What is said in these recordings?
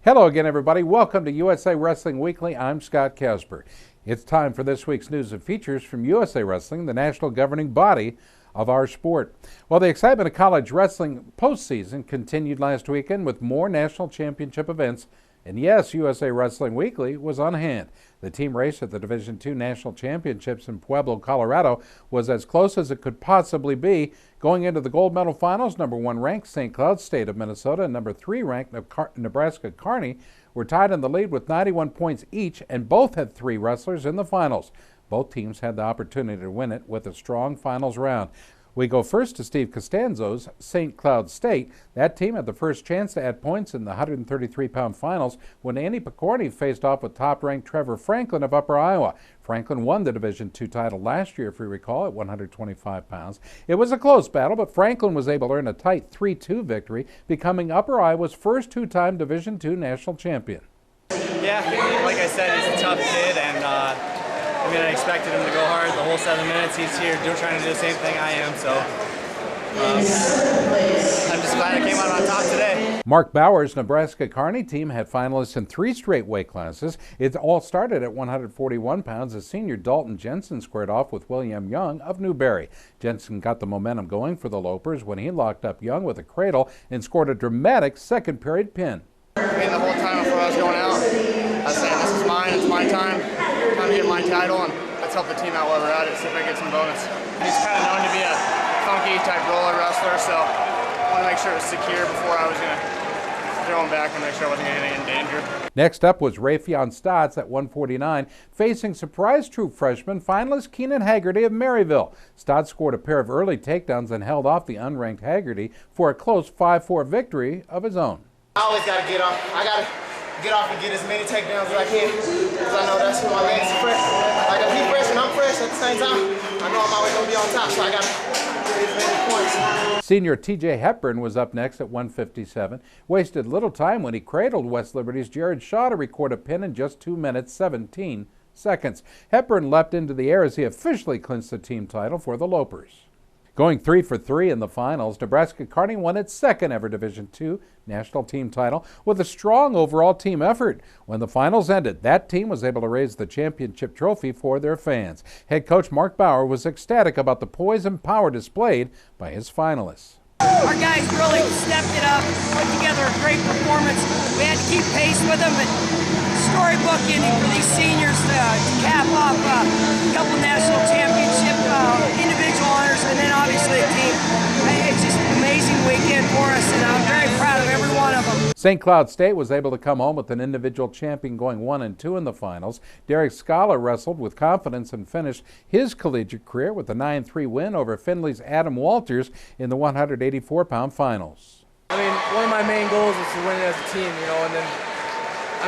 Hello again, everybody. Welcome to USA Wrestling Weekly. I'm Scott Casper. It's time for this week's news and features from USA Wrestling, the national governing body of our sport. Well, the excitement of college wrestling postseason continued last weekend with more national championship events. And yes, USA Wrestling Weekly was on hand. The team race at the Division II National Championships in Pueblo, Colorado was as close as it could possibly be. Going into the gold medal finals, number 1 ranked St. Cloud State of Minnesota and number 3 ranked Nebraska Kearney were tied in the lead with 91 points each, and both had 3 wrestlers in the finals. Both teams had the opportunity to win it with a strong finals round. We go first to Steve Costanzo's St. Cloud State. That team had the first chance to add points in the 133-pound finals when Andy Picorni faced off with top-ranked Trevor Franklin of Upper Iowa. Franklin won the Division II title last year, if you recall, at 125 pounds. It was a close battle, but Franklin was able to earn a tight 3-2 victory, becoming Upper Iowa's first 2-time Division II national champion. Yeah, like I said, he's a tough kid, and I expected him to go hard the whole 7 minutes. He's here trying to do the same thing I am, so I'm just glad I came out on top today. Mark Bauer's Nebraska Kearney team had finalists in 3 straight weight classes. It all started at 141 pounds as senior Dalton Jensen squared off with William Young of Newberry. Jensen got the momentum going for the Lopers when he locked up Young with a cradle and scored a dramatic second-period pin. The whole time before I was going out, I was saying, this is mine, it's my time to get my title, and let's help the team out while we're at it, see if I get some bonus. He's kind of known to be a funky type roller wrestler, so I want to make sure it was secure before I was going to throw him back and make sure I wasn't getting in danger. Next up was Raytheon Stotts at 149, facing surprise troop freshman finalist Keenan Haggerty of Maryville. Stotts scored a pair of early takedowns and held off the unranked Haggerty for a close 5-4 victory of his own. I always got to get off. I got to get off and get as many takedowns as I can because I know that's my legs fresh. Like if he's fresh and I'm fresh at the same time, I know I'm always going to be on top, so I got to get as many points. Senior TJ Hepburn was up next at 157. Wasted little time when he cradled West Liberty's Jared Shaw to record a pin in just 2 minutes, 17 seconds. Hepburn leapt into the air as he officially clinched the team title for the Lopers. Going 3 for 3 in the finals, Nebraska Kearney won its second ever Division II national team title with a strong overall team effort. When the finals ended, that team was able to raise the championship trophy for their fans. Head coach Mark Bauer was ecstatic about the poise and power displayed by his finalists. Our guys really stepped it up, put together a great performance. We had to keep pace with them, but storybook ending for these seniors to cap off a couple national championship individual honors, and then obviously a team. It's just an amazing weekend for us, and I'm very proud of every one of them. St. Cloud State was able to come home with an individual champion going 1 and 2 in the finals. Derek Scala wrestled with confidence and finished his collegiate career with a 9-3 win over Findlay's Adam Walters in the 184-pound finals. One of my main goals is to win it as a team, and then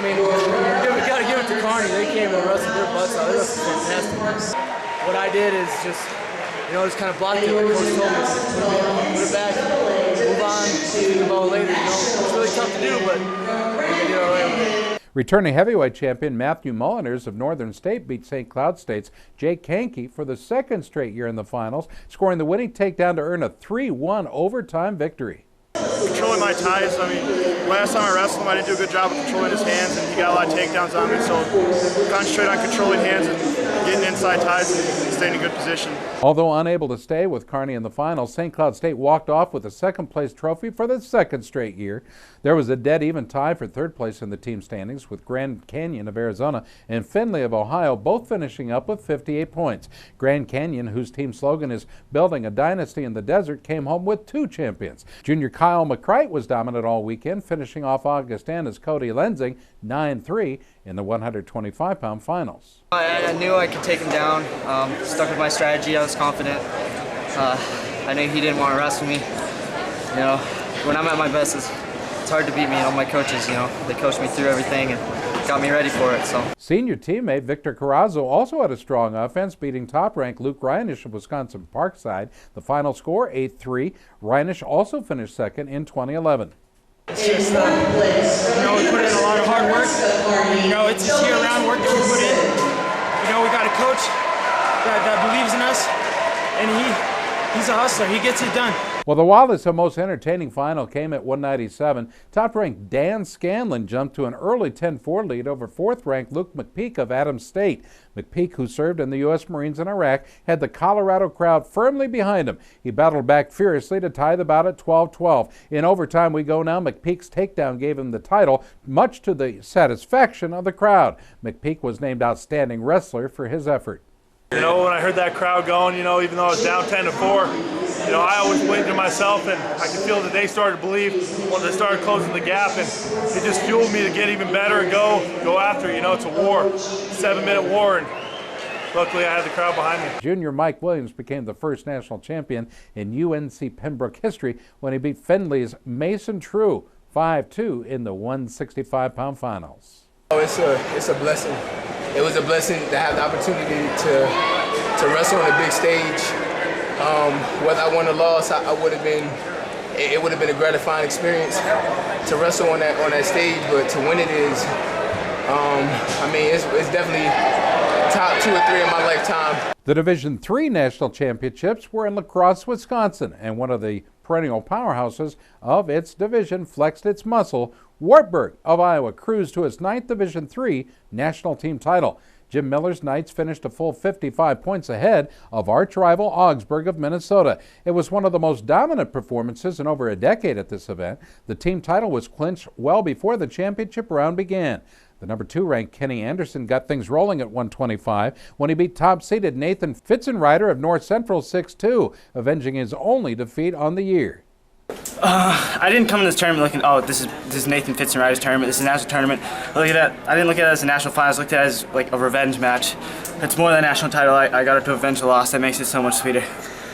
we got to give it to Kearney. They came and wrestled their butts out. They wrestled fantastic. What I did is just kind of blocked it. The coach told me, put it back, move on, think about it later. It's really tough to do, but we can do it our way. Returning heavyweight champion Matthew Moliners of Northern State beat St. Cloud State's Jake Kankey for the second straight year in the finals, scoring the winning takedown to earn a 3-1 overtime victory. Controlling my ties. Last time I wrestled him, I didn't do a good job of controlling his hands, and he got a lot of takedowns on me. So concentrate on controlling hands and getting inside ties and staying in a good position. Although unable to stay with Kearney in the finals, St. Cloud State walked off with a second-place trophy for the second straight year. There was a dead-even tie for third place in the team standings, with Grand Canyon of Arizona and Findlay of Ohio both finishing up with 58 points. Grand Canyon, whose team slogan is "Building a Dynasty in the Desert," came home with 2 champions. Junior Kyle McCrite was dominant all weekend, finishing off Augustana's Cody Lenzing 9-3 in the 125-pound finals. I knew I could take him down. Stuck with my strategy. I was confident. I knew he didn't want to wrestle me. When I'm at my best, it's hard to beat me. My coaches, they coached me through everything and got me ready for it. So. Senior teammate Victor Carrazzo also had a strong offense, beating top-ranked Luke Reinisch of Wisconsin Parkside. The final score, 8-3. Reinisch also finished second in 2011. It's just, we put in a lot of hard work. It's just year-round work that we put in. We got a coach that believes in us, and he's a hustler. He gets it done. Well, the wildest and most entertaining final came at 197. Top-ranked Dan Scanlon jumped to an early 10-4 lead over fourth-ranked Luke McPeak of Adams State. McPeak, who served in the U.S. Marines in Iraq, had the Colorado crowd firmly behind him. He battled back furiously to tie the bout at 12-12. In overtime we go now. McPeak's takedown gave him the title, much to the satisfaction of the crowd. McPeak was named Outstanding Wrestler for his effort. You know, when I heard that crowd going, you know, even though I was down 10-4, you know, I always believed in myself, and I could feel that they started to believe when they started closing the gap, and it just fueled me to get even better and go after it. You know, it's a war, 7-minute war, and luckily I had the crowd behind me. Junior Mike Williams became the first national champion in UNC Pembroke history when he beat Findlay's Mason True 5-2 in the 165-pound finals. Oh, it's a blessing. It was a blessing to have the opportunity to wrestle on a big stage. Whether I won or lost, it would have been a gratifying experience to wrestle on that stage. But to win it is, I mean, it's definitely top 2 or 3 in my lifetime. The Division III national championships were in La Crosse, Wisconsin, and one of the perennial powerhouses of its division flexed its muscle. Wartburg of Iowa cruised to its 9th Division III national team title. Jim Miller's Knights finished a full 55 points ahead of arch rival Augsburg of Minnesota. It was one of the most dominant performances in over a decade at this event. The team title was clinched well before the championship round began. The number 2 ranked Kenny Anderson got things rolling at 125 when he beat top-seeded Nathan Fitzenreiter of North Central 6-2, avenging his only defeat on the year. I didn't come in this tournament looking, oh, this is Nathan Fitzenreiter's tournament, this is a national tournament. I didn't look at it as a national finals, I looked at it as like a revenge match. It's more than a national title. I got it to avenge the loss. That makes it so much sweeter.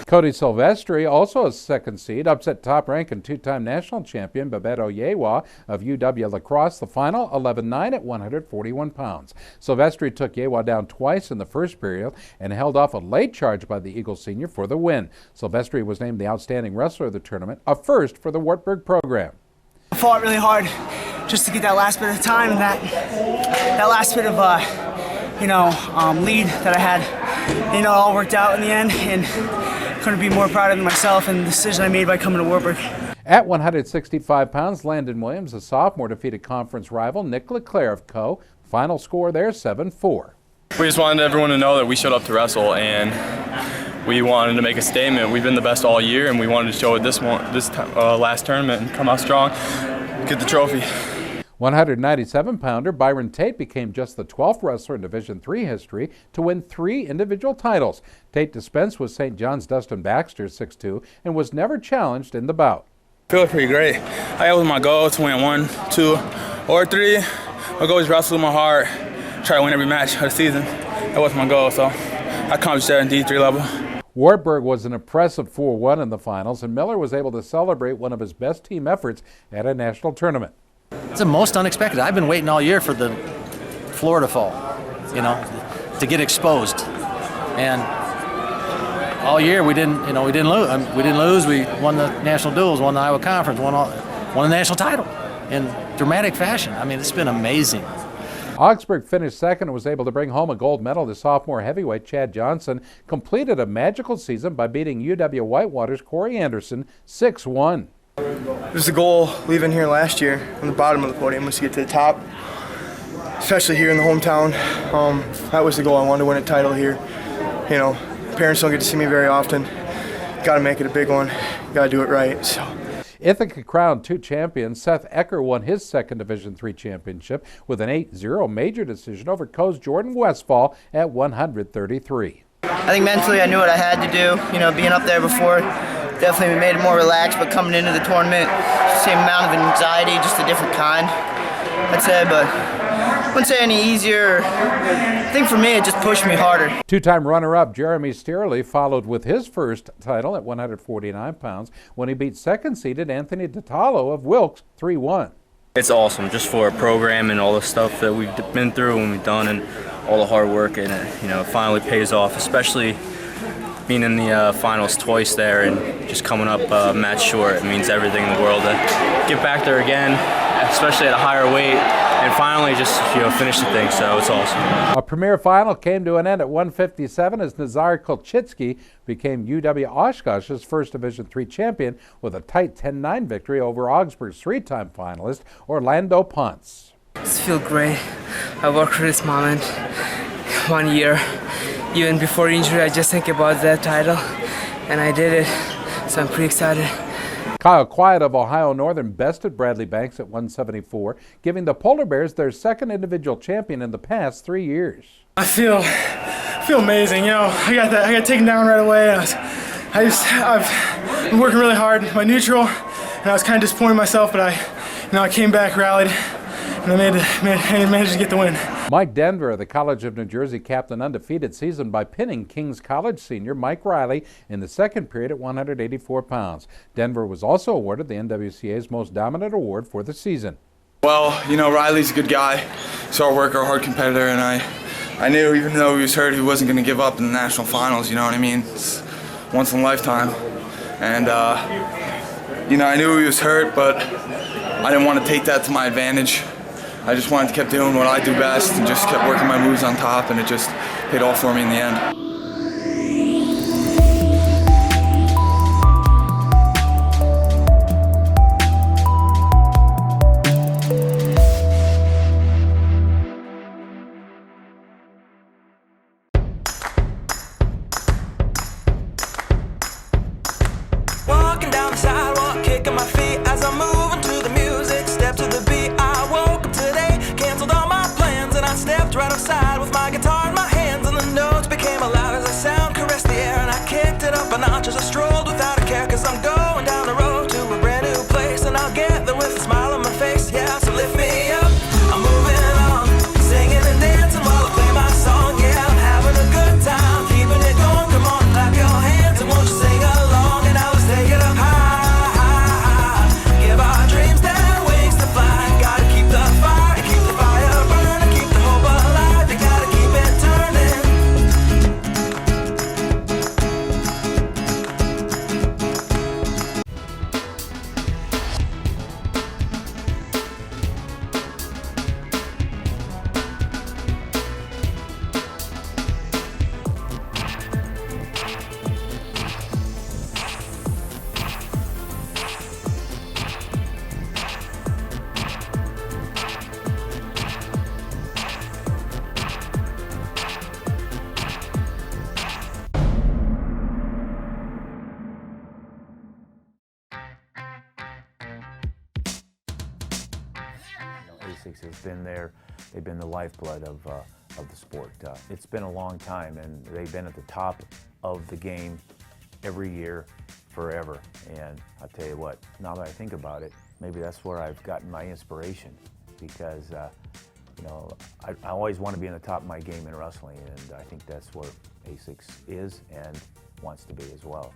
Cody Silvestri, also a second seed, upset top-ranked and 2-time national champion Bebeto Yewa of UW La Crosse, the final 11-9 at 141 pounds. Silvestri took Yewa down twice in the first period and held off a late charge by the Eagle senior for the win. Silvestri was named the outstanding wrestler of the tournament, a first for the Wartburg program. I fought really hard just to get that last bit of time and that last bit of lead that I had. You know, it all worked out in the end, and couldn't be more proud of myself and the decision I made by coming to Wartburg. At 165 pounds, Landon Williams, a sophomore, defeated conference rival Nick LeClaire of Co. Final score there, 7-4. We just wanted everyone to know that we showed up to wrestle, and we wanted to make a statement. We've been the best all year, and we wanted to show it this last tournament and come out strong, get the trophy. 197-pounder Byron Tate became just the 12th wrestler in Division III history to win 3 individual titles. Tate dispensed with St. John's Dustin Baxter 6-2 and was never challenged in the bout. Feels pretty great. That was my goal, to win 1, 2, or 3. My goal is wrestle with my heart, try to win every match of the season. That was my goal, so I accomplished that in D3 level. Wartburg was an impressive 4-1 in the finals, and Miller was able to celebrate one of his best team efforts at a national tournament. It's the most unexpected. I've been waiting all year for the floor to fall, you know, to get exposed. And all year we didn't lose. We didn't lose. We won the national duels, won the Iowa Conference, won the national title in dramatic fashion. I mean, it's been amazing. Augsburg finished second and was able to bring home a gold medal. The sophomore heavyweight Chad Johnson completed a magical season by beating UW Whitewater's Corey Anderson 6-1. It was the goal leaving here last year on the bottom of the podium was to get to the top, especially here in the hometown. That was the goal. I wanted to win a title here. You know, parents don't get to see me very often. Got to make it a big one. Got to do it right. So. Ithaca crowned 2 champions. Seth Ecker won his second Division III championship with an 8-0 major decision over Coe's Jordan Westfall at 133. I think mentally I knew what I had to do. You know, being up there before definitely made it more relaxed, but coming into the tournament, same amount of anxiety, just a different kind, I'd say, but I wouldn't say any easier. I think for me it just pushed me harder. 2-time runner-up Jeremy Steerley followed with his first title at 149 pounds when he beat second-seeded Anthony Ditalo of Wilkes 3-1. It's awesome just for a program and all the stuff that we've been through and we've done and all the hard work, and it finally pays off, especially being in the finals twice there and just coming up a match short. It means everything in the world to get back there again, especially at a higher weight. and finally just finish the thing. So it's awesome. A premier final came to an end at 157 as Nazar Kolchitsky became UW Oshkosh's first Division III champion with a tight 10-9 victory over Augsburg's three-time finalist Orlando Ponce. It feels great. I worked for this moment 1 year. Even before injury, I just think about that title, and I did it. So I'm pretty excited. Kyle Quiet of Ohio Northern bested Bradley Banks at 174, giving the Polar Bears their second individual champion in the past 3 years. I feel amazing. I got taken down right away. I've been working really hard, my neutral, and I was kind of disappointed in myself, but I came back, rallied, and I managed to get the win. Mike Denver of the College of New Jersey capped an undefeated season by pinning King's College senior Mike Riley in the second period at 184 pounds. Denver was also awarded the NWCA's Most Dominant Award for the season. Well, Riley's a good guy. He's a hard worker, a hard competitor, and I knew even though he was hurt, he wasn't going to give up in the national finals, you know what I mean? It's once in a lifetime. And, I knew he was hurt, but I didn't want to take that to my advantage. I just wanted to keep doing what I do best and just kept working my moves on top, and it just paid off for me in the end. Walking down the sidewalk, kicking my feet as I'm moving to the music, step to the beat. I woke up today, canceled all my plans, and I stepped right outside with my guitar in my hands, and the notes became loud as I sound caressed the air, and I kicked it up a notch as I strolled without a care, cause I'm going down the road to a brand new place, and I'll get there with a smile on my face. Yeah, so lift me up, I'm moving on, singing and dancing while I play my song. Yeah, I'm having a good time, keeping it going. Come on, clap your hands and won't you sing along, and now let's take it up high. Give our dreams their wings to fly. Gotta keep the fire burning, keep the hope alive. You gotta keep it turning. ASICS has been there. They've been the lifeblood of the sport. It's been a long time, and they've been at the top of the game every year, forever. And I'll tell you what, now that I think about it, maybe that's where I've gotten my inspiration, because I always want to be in the top of my game in wrestling, and I think that's where ASICS is and wants to be as well.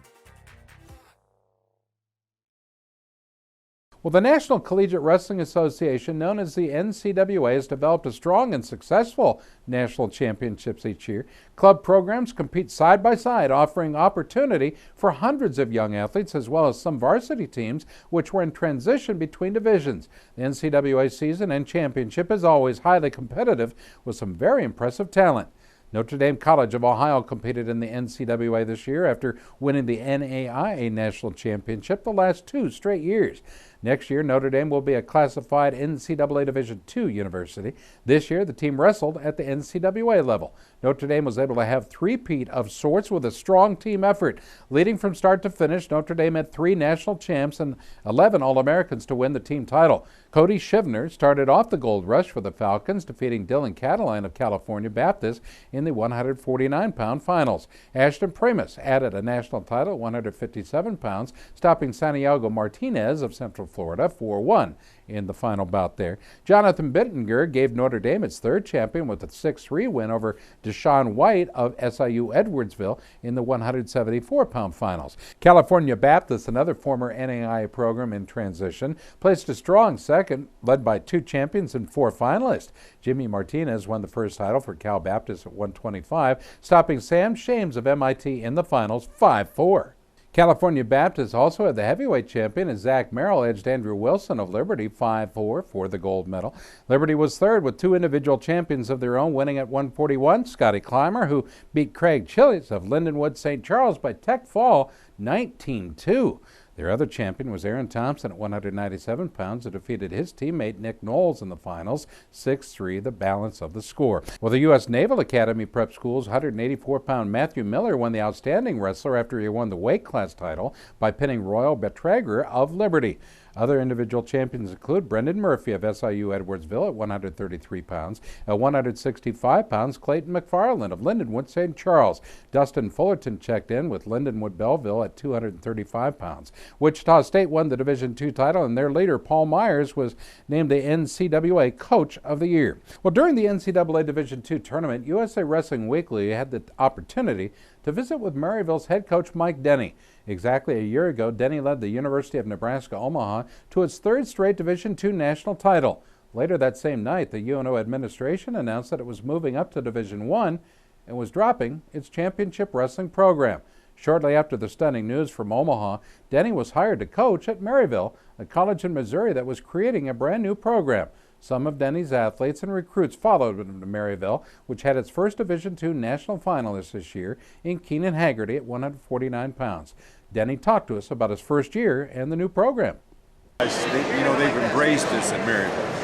Well, the National Collegiate Wrestling Association, known as the NCWA, has developed a strong and successful national championships each year. Club programs compete side by side, offering opportunity for hundreds of young athletes, as well as some varsity teams which were in transition between divisions. The NCWA season and championship is always highly competitive with some very impressive talent. Notre Dame College of Ohio competed in the NCWA this year after winning the NAIA National Championship the last 2 straight years. Next year, Notre Dame will be a classified NCAA Division II university. This year, the team wrestled at the NCWA level. Notre Dame was able to have three-peat of sorts with a strong team effort. Leading from start to finish, Notre Dame had 3 national champs and 11 All-Americans to win the team title. Cody Shivner started off the gold rush for the Falcons, defeating Dylan Cataline of California Baptist in the 149-pound finals. Ashton Primus added a national title at 157 pounds, stopping Santiago Martinez of Central Florida 4-1 in the final bout there. Jonathan Bittinger gave Notre Dame its 3rd champion with a 6-3 win over Deshaun White of SIU Edwardsville in the 174-pound finals. California Baptist, another former NAIA program in transition, placed a strong second, led by 2 champions and 4 finalists. Jimmy Martinez won the first title for Cal Baptist at 125, stopping Sam Shames of MIT in the finals 5-4. California Baptist also had the heavyweight champion as Zach Merrill edged Andrew Wilson of Liberty 5-4 for the gold medal. Liberty was third with two individual champions of their own, winning at 141. Scotty Clymer, who beat Craig Chillis of Lindenwood St. Charles by tech fall 19-2. Their other champion was Aaron Thompson at 197 pounds, who defeated his teammate Nick Knowles in the finals, 6-3, the balance of the score. Well, the U.S. Naval Academy Prep School's 184-pound Matthew Miller won the Outstanding Wrestler after he won the weight class title by pinning Royal Betrager of Liberty. Other individual champions include Brendan Murphy of SIU Edwardsville at 133 pounds. At 165 pounds, Clayton McFarland of Lindenwood St. Charles. Dustin Fullerton checked in with Lindenwood Belleville at 235 pounds. Wichita State won the Division II title, and their leader, Paul Myers, was named the NCAA Coach of the Year. Well, during the NCAA Division II tournament, USA Wrestling Weekly had the opportunity to visit with Maryville's head coach, Mike Denny. Exactly a year ago, Denny led the University of Nebraska-Omaha to its third straight Division II national title. Later that same night, the UNO administration announced that it was moving up to Division I and was dropping its championship wrestling program. Shortly after the stunning news from Omaha, Denny was hired to coach at Maryville, a college in Missouri that was creating a brand new program. Some of Denny's athletes and recruits followed him to Maryville, which had its first Division II national finalist this year in Keenan Haggerty at 149 pounds. Denny talked to us about his first year and the new program. They've embraced us at Maryville.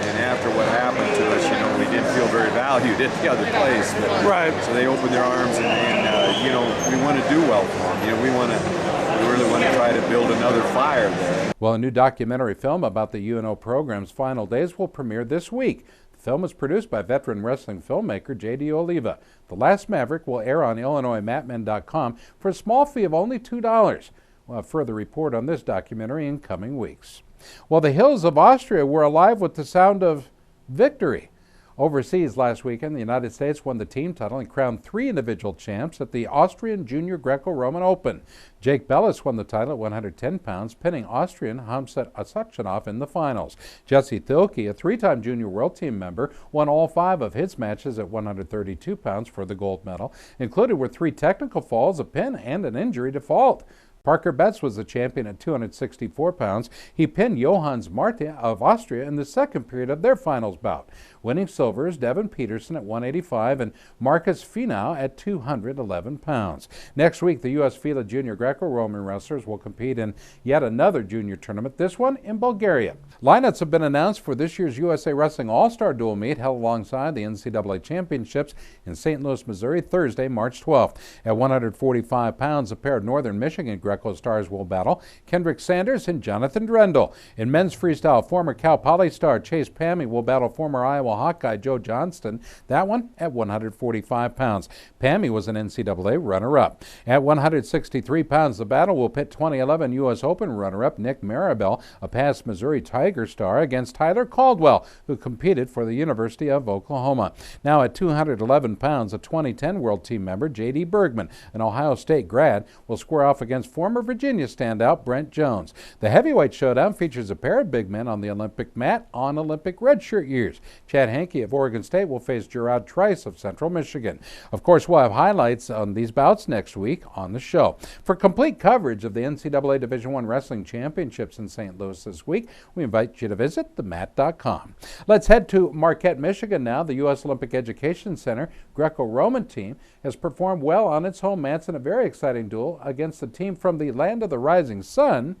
And after what happened to us, we didn't feel very valued at the other place. But, right. So they opened their arms and we want to do well for them. We really want to try to build another fire there. Well, a new documentary film about the UNO program's final days will premiere this week. The film is produced by veteran wrestling filmmaker J.D. Oliva. The Last Maverick will air on IllinoisMatmen.com for a small fee of only $2. We'll have further report on this documentary in coming weeks. Well, the hills of Austria were alive with the sound of victory. Overseas last weekend, the United States won the team title and crowned 3 individual champs at the Austrian Junior Greco-Roman Open. Jake Bellis won the title at 110 pounds, pinning Austrian Hamzat Asakjanov in the finals. Jesse Thielke, a 3-time junior world team member, won all 5 of his matches at 132 pounds for the gold medal. Included were 3 technical falls, a pin, and an injury default. Parker Betts was the champion at 264 pounds. He pinned Johannes Marte of Austria in the second period of their finals bout. Winning silver is Devin Peterson at 185 and Marcus Finau at 211 pounds. Next week, the U.S. FILA Junior Greco-Roman wrestlers will compete in yet another junior tournament, this one in Bulgaria. Lineups have been announced for this year's USA Wrestling All-Star Duel meet held alongside the NCAA Championships in St. Louis, Missouri, Thursday, March 12th. At 145 pounds, a pair of Northern Michigan Greco stars will battle, Kendrick Sanders and Jonathan Drendel. In men's freestyle, former Cal Poly star Chase Pammy will battle former Iowa Hawkeye Joe Johnston, that one at 145 pounds. Pammy was an NCAA runner-up. At 163 pounds, the battle will pit 2011 U.S. Open runner-up Nick Maribel, a past Missouri Tiger star, against Tyler Caldwell, who competed for the University of Oklahoma. Now at 211 pounds, a 2010 World Team member J.D. Bergman, an Ohio State grad, will square off against former Virginia standout Brent Jones. The heavyweight showdown features a pair of big men on the Olympic mat on Olympic redshirt years. Chad Hankey of Oregon State will face Gerard Trice of Central Michigan. Of course, we'll have highlights on these bouts next week on the show. For complete coverage of the NCAA Division I Wrestling Championships in St. Louis this week, we invite you to visit themat.com. Let's head to Marquette, Michigan now. The U.S. Olympic Education Center Greco-Roman team has performed well on its home mats in a very exciting duel against the team from the land of the rising sun,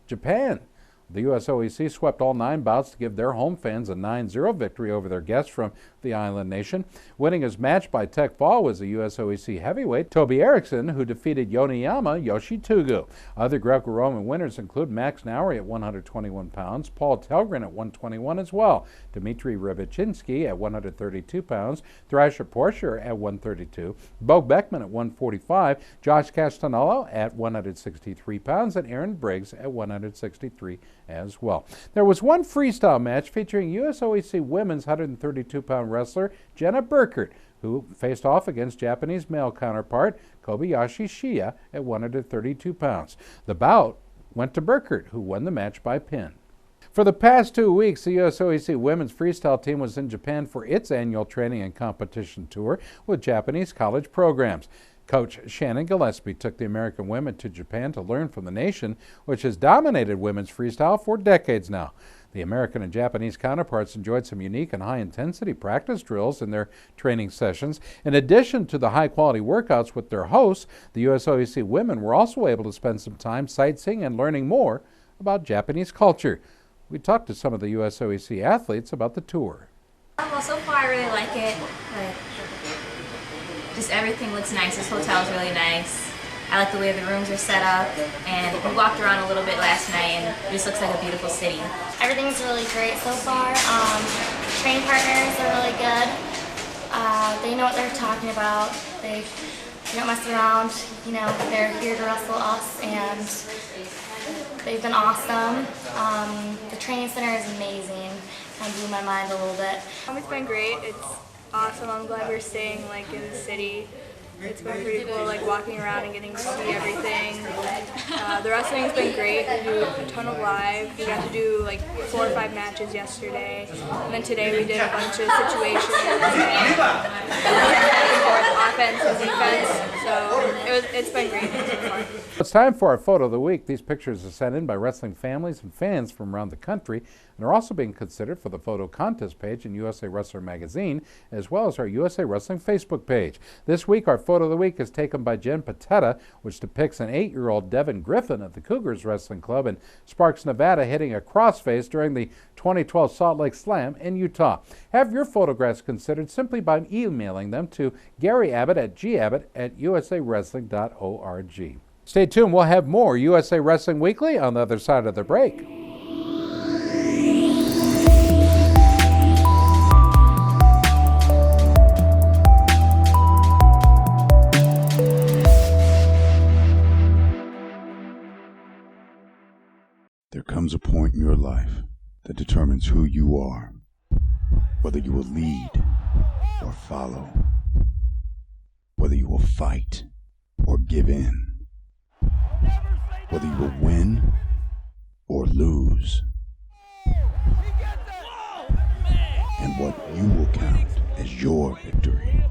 Japan. The USOEC swept all 9 bouts to give their home fans a 9-0 victory over their guests from the island nation. Winning his match by tech fall was the USOEC heavyweight Toby Erickson, who defeated Yoneyama Yoshitugu. Other Greco-Roman winners include Max Nowery at 121 pounds, Paul Telgren at 121 as well, Dmitry Rybachinski at 132 pounds, Thrasher Porcher at 132, Bo Beckman at 145, Josh Castanello at 163 pounds, and Aaron Briggs at 163 as well. There was one freestyle match featuring USOEC women's 132-pound wrestler Jenna Burkert, who faced off against Japanese male counterpart Kobayashi Shia at 132 pounds. The bout went to Burkert, who won the match by pin. For the past 2 weeks, the USOEC women's freestyle team was in Japan for its annual training and competition tour with Japanese college programs. Coach Shannon Gillespie took the American women to Japan to learn from the nation, which has dominated women's freestyle for decades now. The American and Japanese counterparts enjoyed some unique and high-intensity practice drills in their training sessions. In addition to the high-quality workouts with their hosts, the USOEC women were also able to spend some time sightseeing and learning more about Japanese culture. We talked to some of the USOEC athletes about the tour. Well, so far I really like it. Just everything looks nice. This hotel is really nice. I like the way the rooms are set up, and we walked around a little bit last night, and it just looks like a beautiful city. Everything's really great so far. Training partners are really good. They know what they're talking about. They don't mess around. You know, they're here to wrestle us, and they've been awesome. The training center is amazing. Kind of blew my mind a little bit. It's been great. It's awesome. I'm glad we're staying in the city. It's been pretty cool, walking around and getting to see everything. The wrestling's been great. We do a ton of live. We got to do 4 or 5 matches yesterday, and then today we did a bunch of situations, offense and defense. So it's been great so far. It's time for our photo of the week. These pictures are sent in by wrestling families and fans from around the country and are also being considered for the photo contest page in USA Wrestler magazine, as well as our USA Wrestling Facebook page. This week, our photo of the week is taken by Jen Patetta, which depicts an 8-year-old Devin Griffin of the Cougars Wrestling Club in Sparks, Nevada, hitting a crossface during the 2012 Salt Lake Slam in Utah. Have your photographs considered simply by emailing them to Gary Abbott at usawrestling.org. Stay tuned. We'll have more USA Wrestling Weekly on the other side of the break. There comes a point in your life that determines who you are, whether you will lead or follow, whether you will fight or give in, whether you will win or lose, and what you will count as your victory.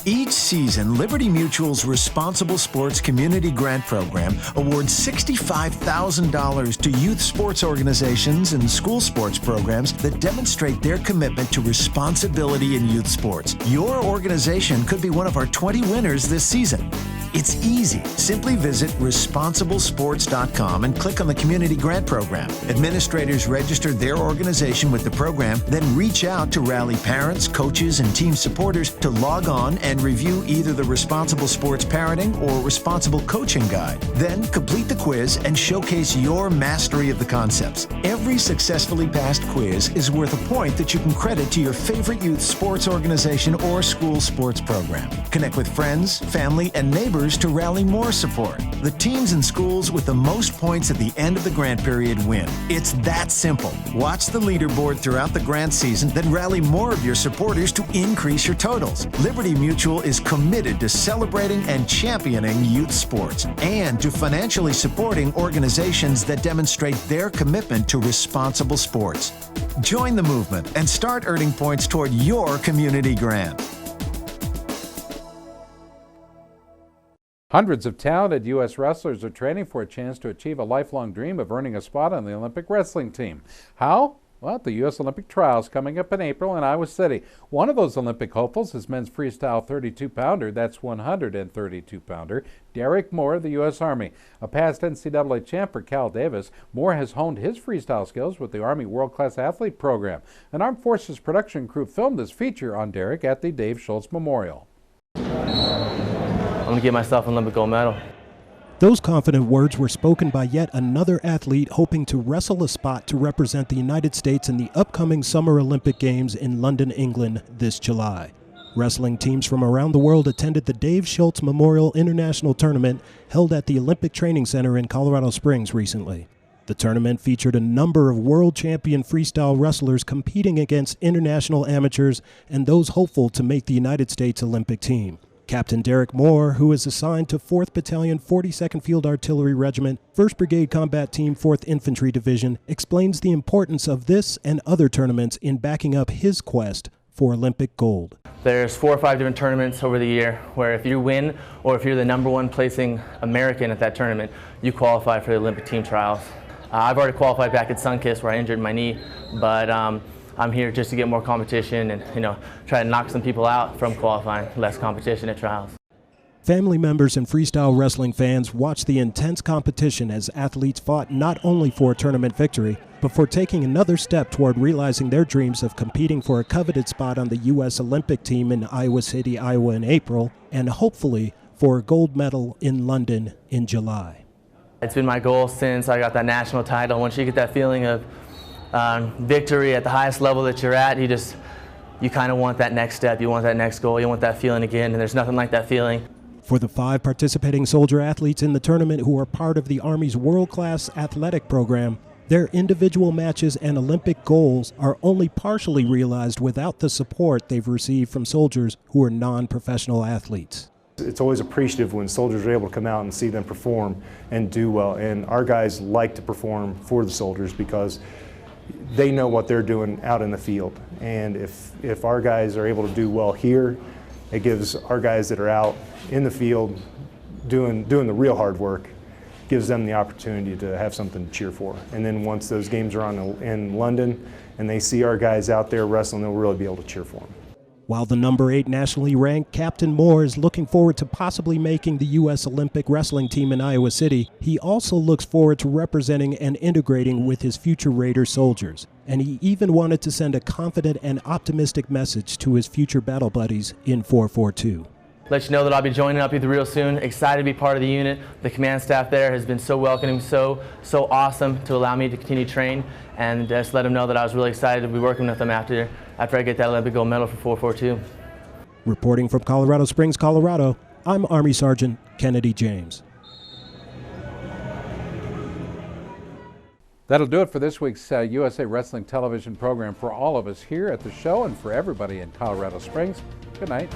Each season, Liberty Mutual's Responsible Sports Community Grant Program awards $65,000 to youth sports organizations and school sports programs that demonstrate their commitment to responsibility in youth sports. Your organization could be one of our 20 winners this season. It's easy. Simply visit responsiblesports.com and click on the Community Grant Program. Administrators register their organization with the program, then reach out to rally parents, coaches, and team supporters to log on and review either the Responsible Sports Parenting or Responsible Coaching Guide. Then complete the quiz and showcase your mastery of the concepts. Every successfully passed quiz is worth a point that you can credit to your favorite youth sports organization or school sports program. Connect with friends, family, and neighbors to rally more support. The teams and schools with the most points at the end of the grant period win. It's that simple. Watch the leaderboard throughout the grant season, then rally more of your supporters to increase your totals. Liberty Mutual is committed to celebrating and championing youth sports and to financially supporting organizations that demonstrate their commitment to responsible sports. Join the movement and start earning points toward your community grant. Hundreds of talented U.S. wrestlers are training for a chance to achieve a lifelong dream of earning a spot on the Olympic wrestling team. How? Well, the U.S. Olympic trials coming up in April in Iowa City. One of those Olympic hopefuls is men's freestyle 32-pounder, that's 132-pounder, Derek Moore of the U.S. Army. A past NCAA champ for Cal Davis, Moore has honed his freestyle skills with the Army World Class Athlete Program. An Armed Forces production crew filmed this feature on Derek at the Dave Schultz Memorial. I'm going to get myself an Olympic gold medal. Those confident words were spoken by yet another athlete hoping to wrestle a spot to represent the United States in the upcoming Summer Olympic Games in London, England this July. Wrestling teams from around the world attended the Dave Schultz Memorial International Tournament held at the Olympic Training Center in Colorado Springs recently. The tournament featured a number of world champion freestyle wrestlers competing against international amateurs and those hopeful to make the United States Olympic team. Captain Derek Moore, who is assigned to 4th Battalion, 42nd Field Artillery Regiment, 1st Brigade Combat Team, 4th Infantry Division, explains the importance of this and other tournaments in backing up his quest for Olympic gold. There's 4 or 5 different tournaments over the year where if you win or if you're the #1 placing American at that tournament, you qualify for the Olympic team trials. I've already qualified back at Sunkist where I injured my knee, but I'm here just to get more competition and try to knock some people out from qualifying, less competition at trials. Family members and freestyle wrestling fans watched the intense competition as athletes fought not only for a tournament victory, but for taking another step toward realizing their dreams of competing for a coveted spot on the U.S. Olympic team in Iowa City, Iowa in April, and hopefully for a gold medal in London in July. It's been my goal since I got that national title. Once you get that feeling of victory at the highest level that you're at, you kind of want that next step, you want that next goal, you want that feeling again, and there's nothing like that feeling. For the 5 participating soldier athletes in the tournament who are part of the Army's world-class athletic program, their individual matches and Olympic goals are only partially realized without the support they've received from soldiers who are non-professional athletes. It's always appreciative when soldiers are able to come out and see them perform and do well, and our guys like to perform for the soldiers because they know what they're doing out in the field. And if our guys are able to do well here, it gives our guys that are out in the field doing the real hard work, gives them the opportunity to have something to cheer for. And then once those games are on in London and they see our guys out there wrestling, they'll really be able to cheer for them. While the #8 nationally ranked Captain Moore is looking forward to possibly making the U.S. Olympic wrestling team in Iowa City, he also looks forward to representing and integrating with his future Raider soldiers. And he even wanted to send a confident and optimistic message to his future battle buddies in 442. Let you know that I'll be joining up with you real soon. Excited to be part of the unit. The command staff there has been so welcoming, so awesome to allow me to continue to train, and just let them know that I was really excited to be working with them after I get that Olympic gold medal for 442. Reporting from Colorado Springs, Colorado, I'm Army Sergeant Kennedy James. That'll do it for this week's USA Wrestling television program. For all of us here at the show and for everybody in Colorado Springs, good night.